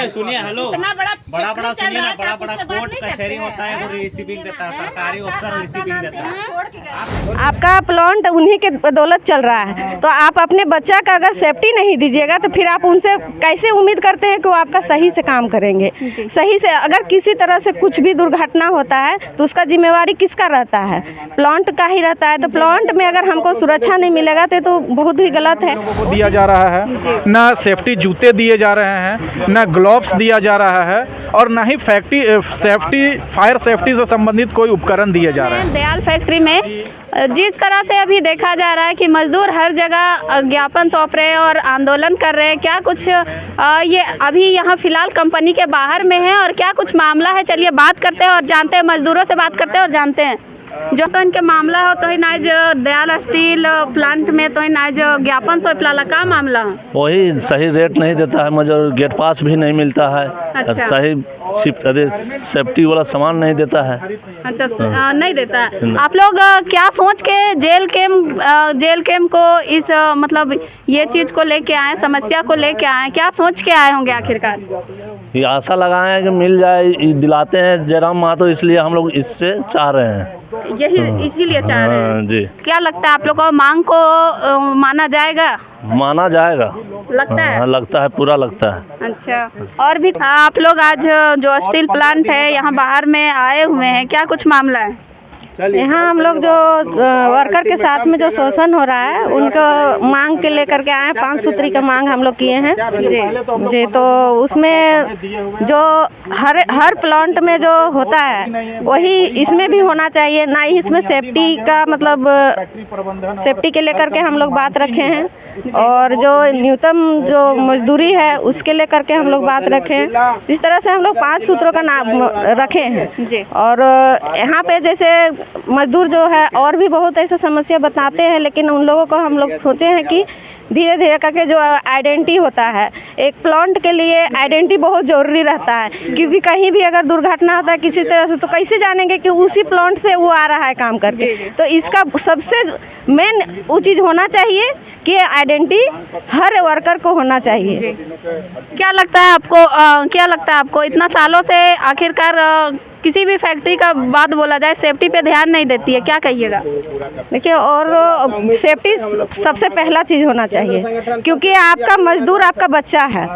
सुनिए हेलो, इतना बड़ा बड़ा फैक्ट्री चल सुनिए रहा ना, है, बड़ा आप उससे बात नहीं कोर्ट कचहरी करते होता है, वो रिसीविंग देता है, सरकारी अफसर रिसीविंग देता है। छोड़ के गए। आपका प्लांट उन्हीं के बदौलत चल रहा है, तो आप अपने बच्चा का अगर सेफ्टी नहीं दीजिएगा तो फिर आप उनसे कैसे उम्मीद करते हैं कि वो आपका सही से काम करेंगे। सही से अगर किसी तरह से कुछ भी दुर्घटना होता है तो उसका जिम्मेवारी किसका रहता है? प्लांट का ही रहता है। तो प्लांट में अगर हमको सुरक्षा नहीं मिलेगा तो बहुत ही गलत है। को दिया जा रहा है, ना सेफ्टी जूते दिए जा रहे हैं, ना ग्लव्स दिया जा रहा है, और ना ही फायर सेफ्टी से संबंधित कोई उपकरण दिए जा रहे हैं। दयाल फैक्ट्री में जिस तरह से अभी देखा जा रहा है कि मजदूर हर जगह ज्ञापन सौंप रहे हैं और आंदोलन कर रहे हैं, क्या कुछ ये अभी यहाँ फिलहाल कंपनी के बाहर में है और क्या कुछ मामला है? चलिए बात करते हैं और जानते हैं, मजदूरों से बात करते हैं और जानते हैं जो तो इनके मामला हो तो ही ना जो दयाल स्टील प्लांट में तो ही ना जो ज्ञापन सौंपला का मामला है वही सही रेट नहीं देता है, मगर गेट पास भी नहीं मिलता है। अच्छा। सही सेफ्टी वाला सामान नहीं देता है। अच्छा नहीं देता है। आप लोग क्या सोच के जेल कैम्प को इस मतलब ये चीज़ को लेके आए, समस्या को लेके आए, क्या सोच के आए होंगे आखिरकार? ये आशा लगाए हैं कि मिल जाए, दिलाते हैं जयराम महतो, इसलिए हम लोग इससे चाह रहे हैं। यही इसीलिए चाह रहे हैं जी। क्या लगता है आप लोग को मांग को माना जाएगा? माना जाएगा, लगता है? लगता है, पूरा लगता है। अच्छा, और भी आप लोग आज जो स्टील प्लांट है यहाँ बाहर में आए हुए हैं, क्या कुछ मामला है? यहाँ हम लोग जो वर्कर के साथ में जो शोषण हो रहा है उनको मांग के लेकर के आए, 5 सूत्री का मांग हम लोग किए हैं जी। तो उसमें जो हर प्लांट में जो होता है वही इसमें भी होना चाहिए। ना ही इसमें सेफ्टी का मतलब सेफ्टी के लेकर के हम लोग बात रखे हैं, और जो न्यूनतम जो मजदूरी है उसके लेकर के हम लोग बात रखे हैं। इस तरह से हम लोग 5 सूत्रों का नाम रखे हैं। और यहाँ पे जैसे मजदूर जो है और भी बहुत ऐसे समस्या बताते हैं, लेकिन उन लोगों को हम लोग सोचे हैं कि धीरे धीरे करके जो आइडेंटिटी होता है, एक प्लांट के लिए आइडेंटिटी बहुत ज़रूरी रहता है, क्योंकि कहीं भी अगर दुर्घटना होता है किसी तरह से तो कैसे जानेंगे कि उसी प्लांट से वो आ रहा है काम करके। तो इसका सबसे मेन वो चीज़ होना चाहिए कि आइडेंटिटी हर वर्कर को होना चाहिए। क्या लगता है आपको इतना सालों से आखिरकार किसी भी फैक्ट्री का बात बोला जाए सेफ्टी पे ध्यान नहीं देती है, क्या कहिएगा? देखिए, और सेफ्टी सबसे पहला चीज़ होना चाहिए, क्योंकि आपका मजदूर आपका बच्चा है,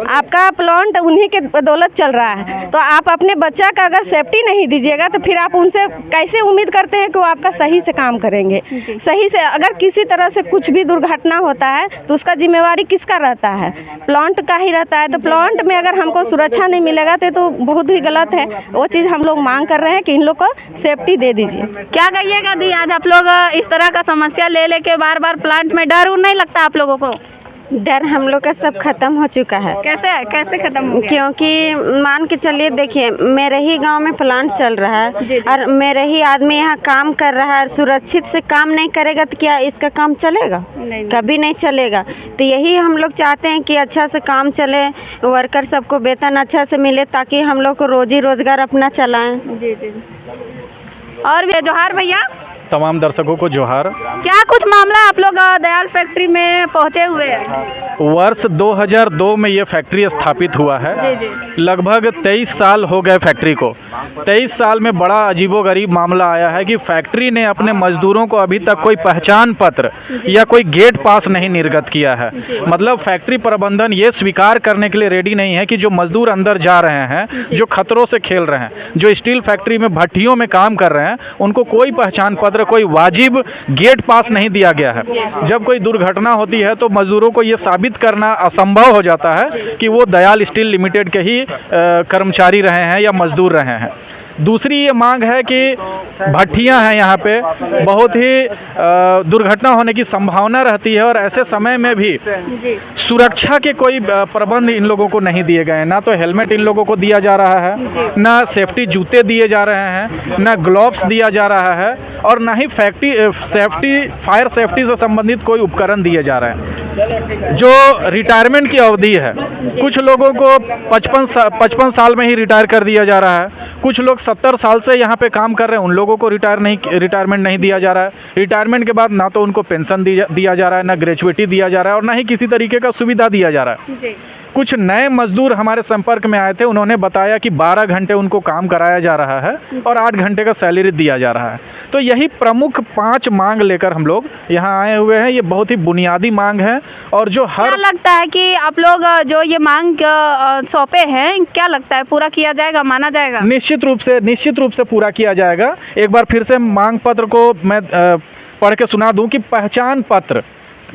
आपका प्लांट उन्हीं के बदौलत चल रहा है। तो आप अपने बच्चा का अगर सेफ्टी नहीं दीजिएगा तो फिर आप उनसे कैसे उम्मीद करते हैं कि वो आपका सही से काम करेंगे। सही से अगर किसी तरह से कुछ भी दुर्घटना होता है तो उसका जिम्मेवारी किसका रहता है? प्लांट का ही रहता है। तो प्लांट में अगर हमको सुरक्षा नहीं मिलेगा तो बहुत ही गलत है। वो चीज़ हम लोग मांग कर रहे हैं कि इन लोग को सेफ्टी दे दीजिए। क्या कहिएगा दी, आज आप लोग इस तरह का समस्या ले लेके बार बार प्लांट में डर नहीं लगता आप लोगों को? डर हम लोग का सब खत्म हो चुका है। कैसे खत्म हो गया? क्योंकि मान के चलिए, देखिए मेरे ही गांव में प्लांट चल रहा है और मेरे ही आदमी यहाँ काम कर रहा है। सुरक्षित से काम नहीं करेगा तो क्या इसका काम चलेगा? नहीं। कभी नहीं चलेगा। तो यही हम लोग चाहते हैं कि अच्छा से काम चले, वर्कर सबको वेतन अच्छा से मिले, ताकि हम लोग को रोजी रोजगार अपना चलाएं। जी। और भी जोहार भैया, तमाम दर्शकों को जोहार। क्या कुछ मामला आप लोग दयाल फैक्ट्री में पहुंचे हुए हैं? वर्ष 2002 में ये फैक्ट्री स्थापित हुआ है। जी। लगभग 23 साल हो गए फैक्ट्री को। 23 साल में बड़ा अजीबोगरीब मामला आया है कि फैक्ट्री ने अपने मजदूरों को अभी तक कोई पहचान पत्र या कोई गेट पास नहीं निर्गत किया है। मतलब फैक्ट्री प्रबंधन ये स्वीकार करने के लिए रेडी नहीं है कि जो मजदूर अंदर जा रहे हैं, जो खतरों से खेल रहे हैं, जो स्टील फैक्ट्री में भट्टियों में काम कर रहे हैं, उनको कोई पहचान पत्र, कोई वाजिब गेट पास नहीं दिया गया है। जब कोई दुर्घटना होती है तो मजदूरों को ये साबित करना असंभव हो जाता है कि वो दयाल स्टील लिमिटेड के ही कर्मचारी रहे हैं या मजदूर रहे हैं। दूसरी ये मांग है कि भट्टियां हैं यहाँ पे, बहुत ही दुर्घटना होने की संभावना रहती है, और ऐसे समय में भी सुरक्षा के कोई प्रबंध इन लोगों को नहीं दिए गए हैं। ना तो हेलमेट इन लोगों को दिया जा रहा है, ना सेफ्टी जूते दिए जा रहे हैं, ना ग्लव्स दिया जा रहा है, और ना ही फायर सेफ्टी से संबंधित कोई उपकरण दिए जा रहे हैं। जो रिटायरमेंट की अवधि है, कुछ लोगों को 55 साल में ही रिटायर कर दिया जा रहा है, कुछ लोग 70 साल से यहाँ पे काम कर रहे हैं, उन लोगों को रिटायरमेंट नहीं दिया जा रहा है। रिटायरमेंट के बाद ना तो उनको पेंशन दिया जा रहा है, ना ग्रेजुएटी दिया जा रहा है, और ना ही किसी तरीके का सुविधा दिया जा रहा है। कुछ नए मजदूर हमारे संपर्क में आए थे, उन्होंने बताया कि 12 घंटे उनको काम कराया जा रहा है और 8 घंटे का सैलरी दिया जा रहा है। तो यही प्रमुख 5 मांग लेकर हम लोग यहाँ आए हुए हैं। ये बहुत ही बुनियादी मांग है और जो क्या लगता है कि आप लोग जो ये मांग सौंपे हैं, क्या लगता है पूरा किया जाएगा, माना जाएगा? निश्चित रूप से पूरा किया जाएगा। एक बार फिर से मांग पत्र को मैं पढ़ के सुना दूं कि पहचान पत्र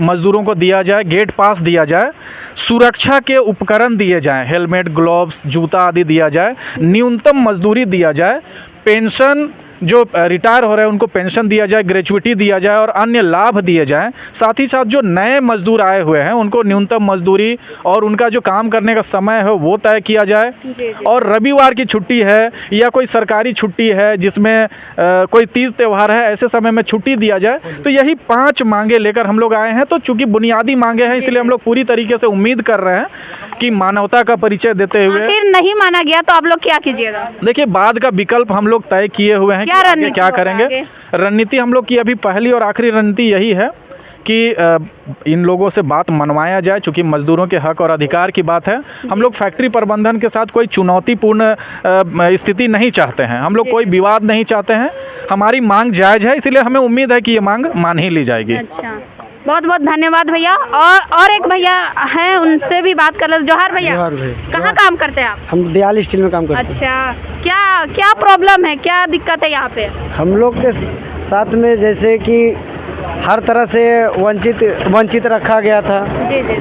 मजदूरों को दिया जाए, गेट पास दिया जाए, सुरक्षा के उपकरण दिए जाएं, हेलमेट, ग्लोव्स, जूता आदि दिया जाए, न्यूनतम मजदूरी दिया जाए, पेंशन जो रिटायर हो रहे हैं उनको पेंशन दिया जाए, ग्रेचुइटी दिया जाए और अन्य लाभ दिए जाएं। साथ ही साथ जो नए मजदूर आए हुए हैं उनको न्यूनतम मजदूरी और उनका जो काम करने का समय है वो तय किया जाए। और रविवार की छुट्टी है या कोई सरकारी छुट्टी है जिसमें कोई तीज त्यौहार है, ऐसे समय में छुट्टी दिया जाए। तो यही 5 मांगे लेकर हम लोग आए हैं। तो चूँकि बुनियादी मांगे हैं इसलिए हम लोग पूरी तरीके से उम्मीद कर रहे हैं कि मानवता का परिचय देते हुए फिर नहीं माना गया तो आप लोग क्या कीजिएगा? देखिए, बाद का विकल्प हम लोग तय किए हुए हैं क्या कि रणनीति क्या करेंगे। रणनीति हम लोग की अभी पहली और आखिरी रणनीति यही है कि इन लोगों से बात मनवाया जाए, चूँकि मजदूरों के हक और अधिकार की बात है। हम लोग फैक्ट्री प्रबंधन के साथ कोई चुनौतीपूर्ण स्थिति नहीं चाहते हैं, हम लोग कोई विवाद नहीं चाहते हैं। हमारी मांग जायज़ है, इसलिए हमें उम्मीद है कि ये मांग मान ही ली जाएगी। अच्छा, बहुत बहुत धन्यवाद भैया। और एक भैया हैं, उनसे भी बात कर ले। जोहार भैया, कहाँ काम करते हैं आप? हम दयाल स्टील में काम करते हैं। अच्छा, क्या प्रॉब्लम है, क्या दिक्कत है यहाँ पे? हम लोग के साथ में जैसे कि हर तरह से वंचित रखा गया था। जी जी।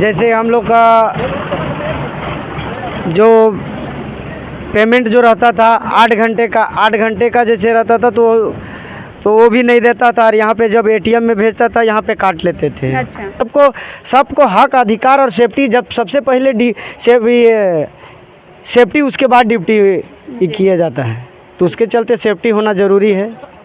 जैसे हम लोग का जो पेमेंट जो रहता था 8 घंटे का जैसे रहता था तो वो भी नहीं देता था। और यहाँ पे जब एटीएम में भेजता था यहाँ पे काट लेते थे। अच्छा। सबको हक, अधिकार और सेफ्टी, जब सबसे पहले सेफ्टी उसके बाद ड्यूटी किया जाता है, तो उसके चलते सेफ्टी होना ज़रूरी है।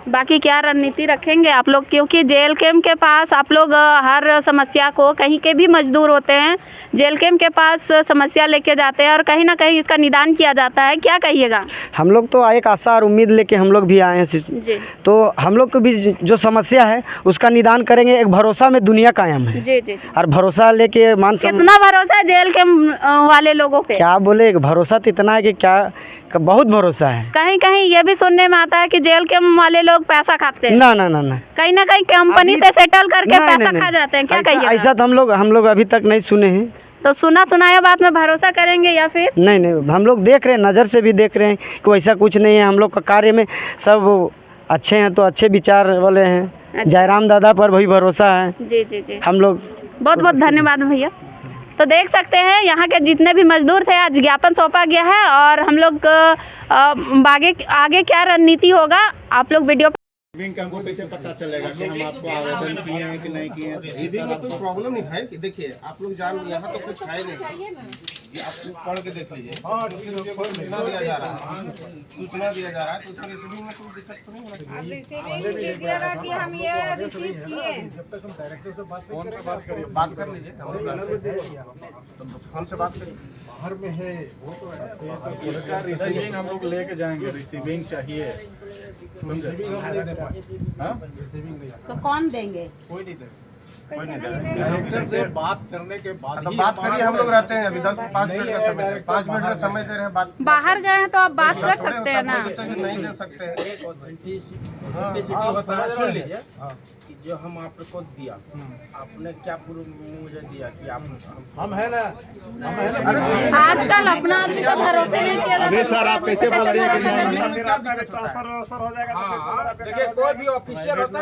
बाकी क्या रणनीति रखेंगे आप लोग, क्योंकि जेल कैंप के पास आप लोग हर समस्या को, कहीं के भी मजदूर होते हैं जेल कैंप के पास समस्या लेके जाते हैं और कहीं ना कहीं इसका निदान किया जाता है, क्या कहिएगा? हम लोग तो एक आशा और उम्मीद लेके हम लोग भी आए हैं जी। तो हम लोग को भी जो समस्या है उसका निदान करेंगे। एक भरोसा में दुनिया कायम है। जी जी। और भरोसा लेके कितना भरोसा है जेल कैंप वाले लोगों पे? क्या बोले, एक भरोसा तो इतना है कि क्या बहुत भरोसा है। कहीं कहीं ये भी सुनने में आता है कि जेल कैंप वाले लोग पैसा खाते हैं। ना, कहीं ना कहीं कंपनी से सेटल करके पैसा खा जाते हैं, क्या कहिए? ऐसा तो हम लोग अभी तक नहीं सुने हैं। तो सुनाया बात में भरोसा करेंगे या फिर? नहीं, हम लोग देख रहे हैं, नज़र से भी देख रहे हैं कि वैसा कुछ नहीं है। हम लोग का कार्य में सब अच्छे हैं, तो अच्छे विचार वाले हैं। अच्छा। जयराम दादा पर भी भरोसा है। जी जी जी। हम लोग बहुत बहुत धन्यवाद भैया। तो देख सकते हैं यहाँ के जितने भी मजदूर थे आज ज्ञापन सौंपा गया है और हम लोग आगे क्या रणनीति होगा आप लोग वीडियो हमको कैसे पता चलेगा कि हम आपको आवेदन किए हैं कि नहीं किए हैं? रिसीविंग में कोई प्रॉब्लम नहीं है कि देखिए आप लोग जान, यहाँ तो कुछ है नहीं, ये आप लोग पढ़ के देख लीजिए। सूचना दिया जा रहा है, तो उसमें रिसीविंग में कोई दिक्कत तो नहीं होगी। आप रिसीविंग कीजिएगा कि हम ये रिसीव किए। बात कर लीजिए, फोन से बात करिए। बाहर में है वो तो है, इसका रिसीविंग हम लोग लेके जाएंगे। रिसीविंग चाहिए, तो कौन देंगे? कोई नहीं देगा। डायरेक्टर से बात करने के बाद तो बात करिए, हम लोग रहते हैं अभी 5 मिनट का समय, 5 मिनट का समय दे रहे हैं। बात बाहर गए हैं तो आप बात कर सकते हैं ना? नहीं दे सकते हैं। सुन लीजिए कि जो हम आपको दिया, आपने क्या पूर्व मुझे दिया कि आप हम है ना। आजकल अपना आदमी को भरोसे नहीं किया जाता। अभी सर आप कैसे बोल रहे हैं कि देखिए कोई भी ऑफिशियल होता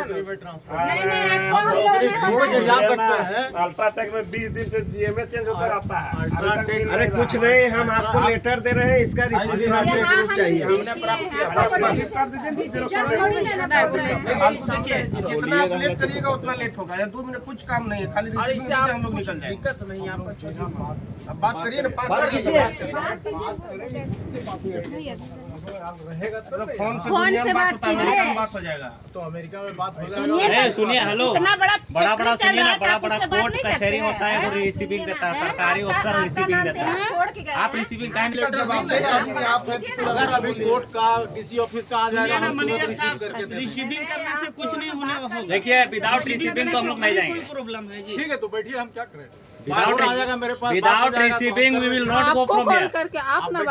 है अल्ट्राटेक में 20 दिन से जीएमए चेंज होता रहता है। अरे कुछ नहीं, हम आपको लेटर दे रहे हैं, इसका रिसीविंग आपको चाहिए। हमने प्राप्त देखिए जितना आप लेट करिएगा उतना लेट होगा। या 2 मिनट कुछ काम नहीं है, खाली रिसीविंग में हम लोग निकल जाएंगे। दिक्कत नहीं है आपको। अब बात करिए ना, 5 फोन से दुनिया में बात होता है, अमेरिका में बात हो जाएगा। तो अमेरिका में बात सुनिए हेलो, बड़ा सुनिए ना, बड़ा कोर्ट कचहरी होता है वो रिसीविंग देता है, सरकारी अफसर रिसीविंग देता है। आप रिसीविंग काइंड अगर अभी कोर्ट का किसी ऑफिस का आ जाएगा, हम तुरंत रिसीव करके रिसीविंग करने से कुछ नहीं होने वाला। देखिए विदाउट रिसीविंग तो हम लोग नहीं जाएंगे। प्रॉब्लम है जी। ठीक है, तो बैठिए, हम क्या करें। Without receiving we will not go आपको फ्रॉम कॉल हियर। करके आप ना